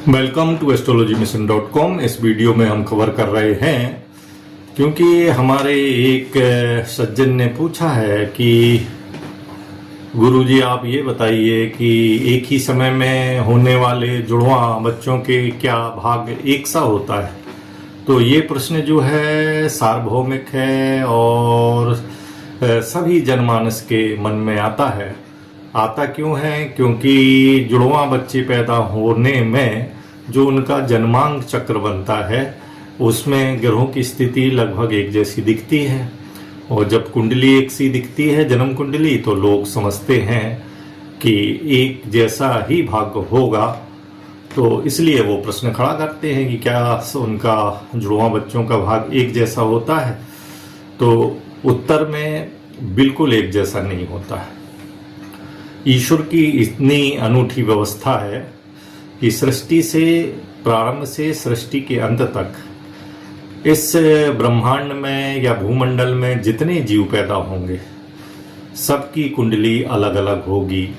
Welcome to astrologymission.com। इस video में हम कवर कर रहे हैं क्योंकि हमारे एक सज्जन ने पूछा है कि गुरुजी आप ये बताइए कि एक ही समय में होने वाले जुड़वां बच्चों के क्या भाग्य एक सा होता है। तो ये प्रश्न जो है सार्वभौमिक है और सभी जनमानस के मन में आता है। आता क्यों है? क्योंकि जुड़वां बच्चे पैदा होने में जो उनका जन्मांक चक्र बनता है उसमें ग्रहों की स्थिति लगभग एक जैसी दिखती है, और जब कुंडली एक सी दिखती है जन्म कुंडली, तो लोग समझते हैं कि एक जैसा ही भाग्य होगा। तो इसलिए वो प्रश्न खड़ा करते हैं कि क्या उनका जुड़वां बच्चों का भाग्य एक जैसा होता है। तो उत्तर में बिल्कुल एक जैसा नहीं होता है। ईश्वर की इतनी अनूठी व्यवस्था है कि सृष्टि से प्रारंभ से सृष्टि के अंत तक इस ब्रह्मांड में या भूमंडल में जितने जीव पैदा होंगे सबकी कुंडली अलग अलग होगी।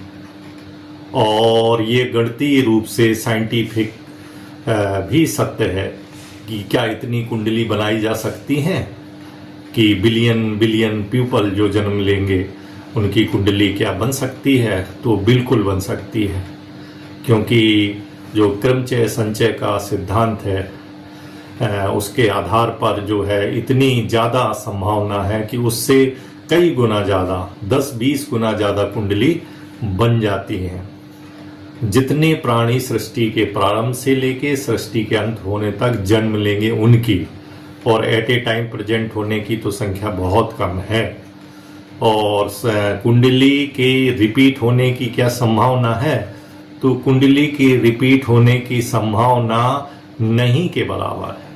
और ये गणितीय रूप से साइंटिफिक भी सत्य है कि क्या इतनी कुंडली बनाई जा सकती हैं कि बिलियन बिलियन पीपल जो जन्म लेंगे उनकी कुंडली क्या बन सकती है? तो बिल्कुल बन सकती है, क्योंकि जो क्रमचय संचय का सिद्धांत है उसके आधार पर जो है इतनी ज़्यादा संभावना है कि उससे कई गुना ज़्यादा 10-20 गुना ज़्यादा कुंडली बन जाती हैं। जितने प्राणी सृष्टि के प्रारंभ से लेके सृष्टि के अंत होने तक जन्म लेंगे उनकी, और एट ए टाइम प्रेजेंट होने की तो संख्या बहुत कम है। और कुंडली के रिपीट होने की क्या संभावना है? तो कुंडली की रिपीट होने की संभावना नहीं के बराबर है।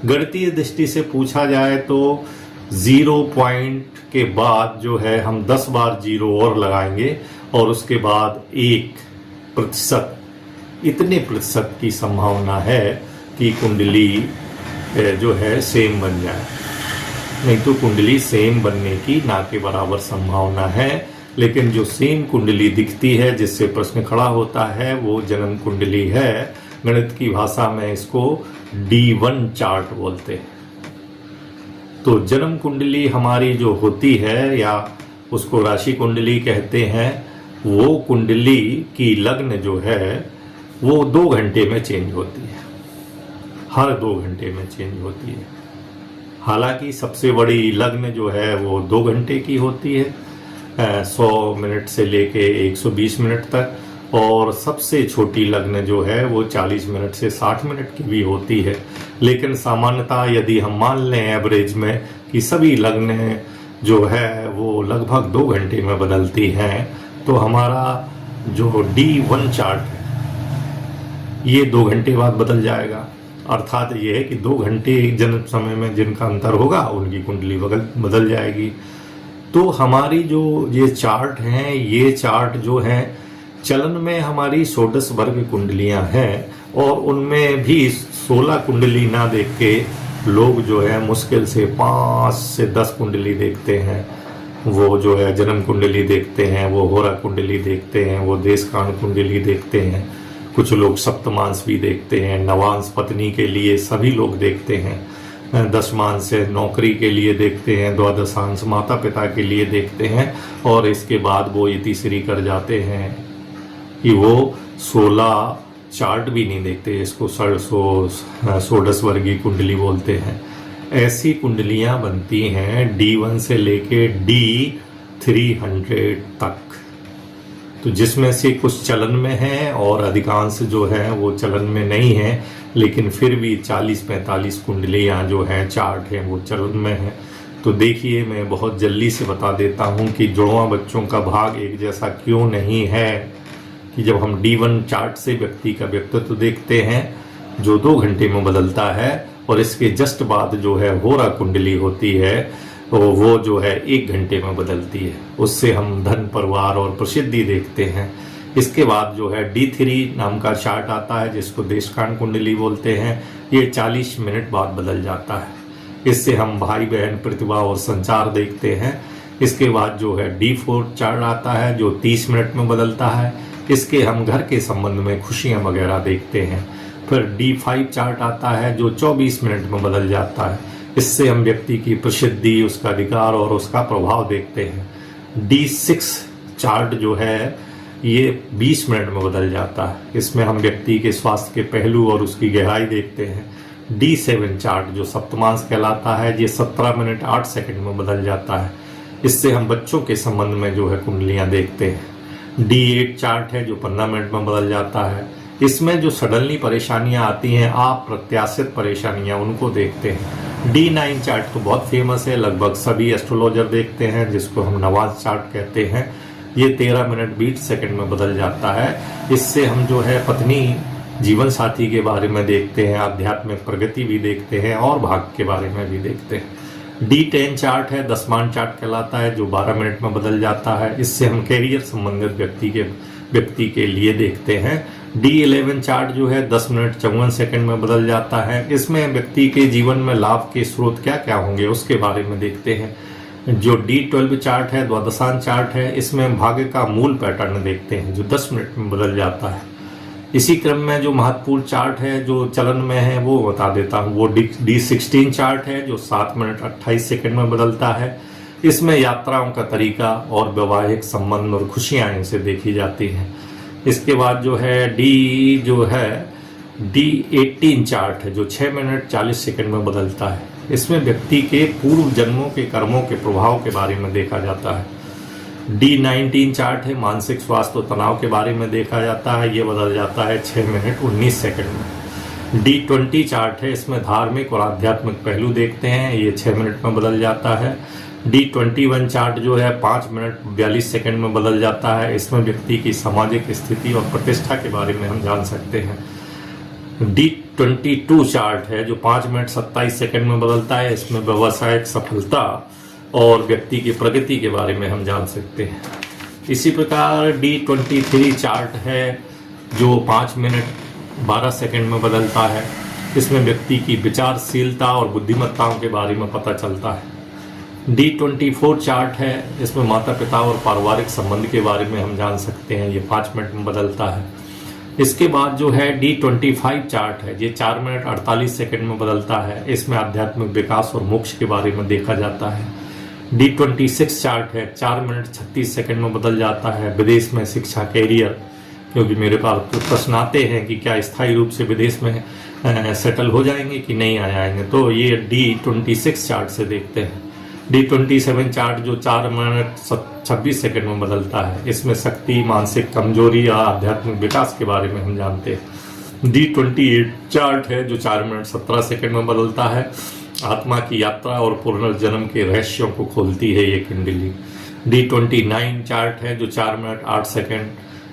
गणितीय दृष्टि से पूछा जाए तो 0 पॉइंट के बाद जो है हम 10 बार 0 और लगाएंगे और उसके बाद 1% इतने प्रतिशत की संभावना है कि कुंडली जो है सेम बन जाए। नहीं तो कुंडली सेम बनने की ना के बराबर संभावना है। लेकिन जो सेम कुंडली दिखती है जिससे प्रश्न खड़ा होता है वो जन्म कुंडली है। गणित की भाषा में इसको D1 चार्ट बोलते हैं। तो जन्म कुंडली हमारी जो होती है या उसको राशि कुंडली कहते हैं, वो कुंडली की लग्न जो है वो 2 घंटे में चेंज होती है, हर 2 घंटे में चेंज होती है। हालांकि सबसे बड़ी लग्न जो है वो 2 घंटे की होती है, 100 मिनट से लेके 120 मिनट तक, और सबसे छोटी लग्न जो है वो 40 मिनट से 60 मिनट की भी होती है। लेकिन सामान्यतः यदि हम मान लें एवरेज में कि सभी लग्न जो है वो लगभग 2 घंटे में बदलती हैं, तो हमारा जो D1 चार्ट है ये 2 घंटे बाद बदल जाएगा। अर्थात ये है कि 2 घंटे जन्म समय में जिनका अंतर होगा उनकी कुंडली बदल जाएगी। तो हमारी जो ये चार्ट हैं, ये चार्ट जो हैं चलन में हमारी षोडश वर्ग कुंडलियां हैं, और उनमें भी 16 कुंडली ना देख के लोग जो है मुश्किल से 5 से 10 कुंडली देखते हैं। वो जो है जन्म कुंडली देखते हैं, वो होरा कुंडली देखते हैं, वो देशकांड कुंडली देखते हैं, कुछ लोग सप्तमांश भी देखते हैं, नवांश पत्नी के लिए सभी लोग देखते हैं, दशमांश से नौकरी के लिए देखते हैं, द्वादशांश माता पिता के लिए देखते हैं, और इसके बाद वो ये तीसरी कर जाते हैं कि वो 16 चार्ट भी नहीं देखते। इसको षोडश वर्गीय कुंडली बोलते हैं। ऐसी कुंडलियां बनती हैं D1 से लेके D300 तक, तो जिसमें से कुछ चलन में है और अधिकांश जो है वो चलन में नहीं है, लेकिन फिर भी 40-45 कुंडलियां जो हैं चार्ट हैं वो चलन में है। तो देखिए, मैं बहुत जल्दी से बता देता हूं कि जुड़वां बच्चों का भाग एक जैसा क्यों नहीं है। कि जब हम D1 चार्ट से व्यक्ति का व्यक्तित्व देखते हैं जो 2 घंटे में बदलता है, और इसके जस्ट बाद जो है होरा कुंडली होती है तो वो जो है 1 घंटे में बदलती है। उससे हम धन, परिवार और प्रसिद्धि देखते हैं। इसके बाद जो है D3 नाम का चार्ट आता है जिसको देशकांड कुंडली बोलते हैं। ये 40 मिनट बाद बदल जाता है। इससे हम भाई बहन, प्रतिभा और संचार देखते हैं। इसके बाद जो है D4 चार्ट आता है जो 30 मिनट में बदलता है। इसके हम घर के संबंध में खुशियां वगैरह देखते हैं। फिर D5 चार्ट आता है जो 24 मिनट में बदल जाता है। इससे हम व्यक्ति की प्रसिद्धि, उसका अधिकार और उसका प्रभाव देखते हैं। D6 चार्ट जो है ये 20 मिनट में बदल जाता है। इसमें हम व्यक्ति के स्वास्थ्य के पहलू और उसकी गहराई देखते हैं। D7 चार्ट जो सप्तमांश कहलाता है, ये 17 मिनट 8 सेकंड में बदल जाता है। इससे हम बच्चों के संबंध में जो है कुंडलियां देखते हैं। D8 चार्ट है जो 15 मिनट में बदल जाता है। इसमें जो सडनली परेशानियां आती हैं, आप प्रत्याशित परेशानियां, उनको देखते हैं। D9 चार्ट तो बहुत फेमस है, लगभग सभी एस्ट्रोलॉजर देखते हैं, जिसको हम नवाज चार्ट कहते हैं। ये 13 मिनट 20 सेकंड में बदल जाता है। इससे हम जो है पत्नी, जीवन साथी के बारे में देखते हैं, आध्यात्मिक प्रगति भी देखते हैं और भाग्य के बारे में भी देखते हैं। D10 चार्ट है, दसमान चार्ट कहलाता है, जो 12 मिनट में बदल जाता है। इससे हम कैरियर संबंधित व्यक्ति के लिए देखते हैं। D11 चार्ट जो है 10 मिनट 54 सेकंड में बदल जाता है। इसमें व्यक्ति के जीवन में लाभ के स्रोत क्या क्या होंगे उसके बारे में देखते हैं। जो D12 चार्ट है, द्वादशांश चार्ट है, इसमें भाग्य का मूल पैटर्न देखते हैं जो 10 मिनट में बदल जाता है। इसी क्रम में जो महत्वपूर्ण चार्ट है जो चलन में है वो बता देता हूँ। वो D16 चार्ट है जो 7 मिनट 28 सेकंड में बदलता है। इसमें यात्राओं का तरीका और वैवाहिक संबंध और खुशियाँ इनसे देखी जाती हैं। इसके बाद जो है D18 चार्ट है जो 6 मिनट 40 सेकंड में बदलता है। इसमें व्यक्ति के पूर्व जन्मों के कर्मों के प्रभाव के बारे में देखा जाता है। D19 चार्ट है, मानसिक स्वास्थ्य और तनाव के बारे में देखा जाता है। ये बदल जाता है 6 मिनट 19 सेकंड में। D20 चार्ट है, इसमें धार्मिक और आध्यात्मिक पहलू देखते हैं। ये 6 मिनट में बदल जाता है। D21 चार्ट जो है 5 मिनट 42 सेकंड में बदल जाता है। इसमें व्यक्ति की सामाजिक स्थिति और प्रतिष्ठा के बारे में हम जान सकते हैं। D22 चार्ट है जो 5 मिनट 27 सेकंड में बदलता है। इसमें व्यवसायिक सफलता और व्यक्ति की प्रगति के बारे में हम जान सकते हैं। इसी प्रकार D23 चार्ट है जो 5 मिनट 12 सेकंड में बदलता है। इसमें व्यक्ति की विचारशीलता और बुद्धिमत्ताओं के बारे में पता चलता है। D24 चार्ट है, इसमें माता पिता और पारिवारिक संबंध के बारे में हम जान सकते हैं। ये 5 मिनट में बदलता है। इसके बाद जो है D25 चार्ट है, ये 4 मिनट 48 सेकंड में बदलता है। इसमें आध्यात्मिक विकास और मोक्ष के बारे में देखा जाता है। D26 चार्ट है, 4 मिनट 36 सेकंड में बदल जाता है। विदेश में शिक्षा, कैरियर, क्योंकि मेरे पास तो प्रश्न आते हैं कि क्या स्थायी रूप से विदेश में सेटल हो जाएंगे कि नहीं आ जाएंगे, तो ये D26 चार्ट से देखते हैं। D27 चार्ट जो 4 मिनट 26 सेकंड में बदलता है। इसमें शक्ति, मानसिक कमजोरी या आध्यात्मिक विकास के बारे में हम जानते हैं। D28 चार्ट है जो 4 मिनट 17 सेकंड में बदलता है। आत्मा की यात्रा और पुनर्जन्म के रहस्यों को खोलती है ये कुंडली। D29 चार्ट है जो 4 मिनट 8 सेकंड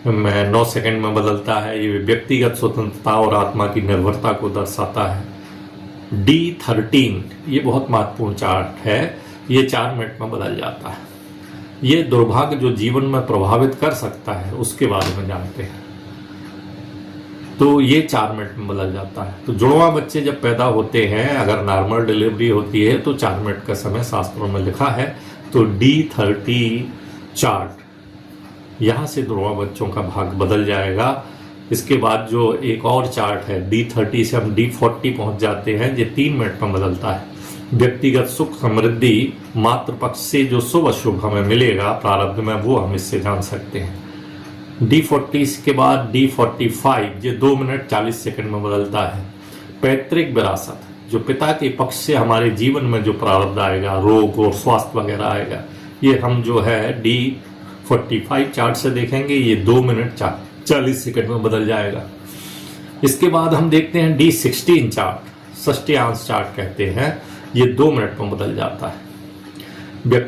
में 9 सेकंड में बदलता है। ये व्यक्तिगत स्वतंत्रता और आत्मा की निर्भरता को दर्शाता है। D13 ये बहुत महत्वपूर्ण चार्ट है, ये 4 मिनट में बदल जाता है। ये दुर्भाग्य जो जीवन में प्रभावित कर सकता है उसके बारे में जानते हैं, तो ये 4 मिनट में बदल जाता है। तो जुड़वा बच्चे जब पैदा होते हैं, अगर नॉर्मल डिलीवरी होती है तो 4 मिनट का समय शास्त्रों में लिखा है। तो D30 चार्ट, यहाँ से जुड़वा बच्चों का भाग बदल जाएगा। इसके बाद जो एक और चार्ट है D30 से हम D40 पहुंच जाते हैं, ये 3 मिनट में बदलता है। व्यक्तिगत सुख, समृद्धि, मातृपक्ष से जो शुभ अशुभ हमें मिलेगा प्रारब्ध में, वो हम इससे जान सकते हैं। D40 के बाद D45 ये 2 मिनट 40 सेकंड में बदलता है। पैतृक विरासत, जो पिता के पक्ष से हमारे जीवन में जो प्रारब्ध आएगा, रोग और स्वास्थ्य वगैरह आएगा, ये हम जो है D45 चार्ट से देखेंगे। ये 2 मिनट 40 सेकंड में बदल जाएगा। इसके बाद हम देखते हैं D16 चार्ट, षष्ठ्यांश चार्ट कहते हैं। ये 2 मिनट में बदल जाता है।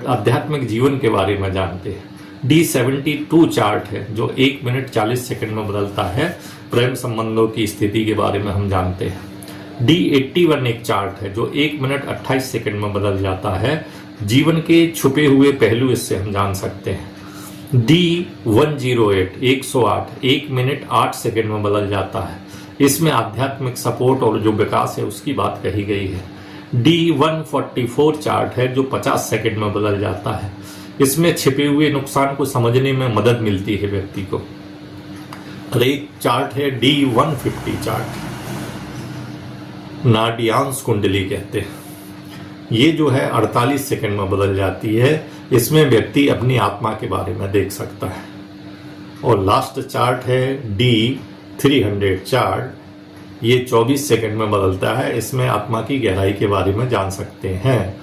आध्यात्मिक जीवन के बारे में जानते हैं। D72 चार्ट है जो 1 मिनट 40 सेकंड में बदलता है। प्रेम संबंधों की स्थिति के बारे में हम जानते हैं। D81 एक चार्ट है जो 1 मिनट 28 सेकंड में बदल जाता है। जीवन के छुपे हुए पहलू इससे हम जान सकते हैं। D108 108 1 मिनट 8 सेकंड में बदल जाता है। इसमें आध्यात्मिक सपोर्ट और जो विकास है उसकी बात कही गई है। D144 चार्ट है जो 50 सेकंड में बदल जाता है। इसमें छिपे हुए नुकसान को समझने में मदद मिलती है व्यक्ति को। और एक चार्ट है D150 चार्ट, नाडियांश कुंडली कहते हैं। ये जो है 48 सेकंड में बदल जाती है। इसमें व्यक्ति अपनी आत्मा के बारे में देख सकता है। और लास्ट चार्ट है D300 चार्ट, ये 24 सेकंड में बदलता है। इसमें आत्मा की गहराई के बारे में जान सकते हैं।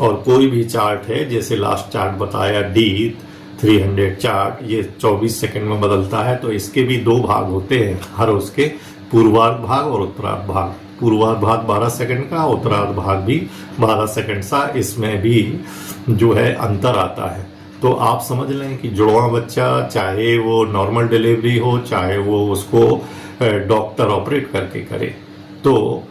और कोई भी चार्ट है, जैसे लास्ट चार्ट बताया D300 चार्ट, ये 24 सेकंड में बदलता है। तो इसके भी 2 भाग होते हैं हर उसके, पूर्वार्ध भाग और उत्तरार्ध भाग। पूर्वार्ध भाग 12 सेकंड का, उत्तरार्ध भाग भी 12 सेकंड सा। इसमें भी जो है अंतर आता है। तो आप समझ लें कि जुड़वा बच्चा, चाहे वो नॉर्मल डिलीवरी हो, चाहे वो उसको डॉक्टर ऑपरेट करके करे, तो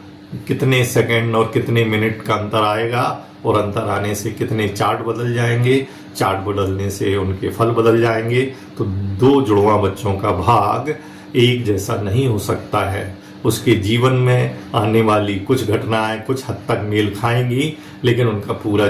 कितने सेकंड और कितने मिनट का अंतर आएगा, और अंतर आने से कितने चार्ट बदल जाएंगे, चार्ट बदलने से उनके फल बदल जाएंगे। तो 2 जुड़वा बच्चों का भाग एक जैसा नहीं हो सकता है। उसके जीवन में आने वाली कुछ घटनाएं कुछ हद तक मेल खाएंगी, लेकिन उनका पूरा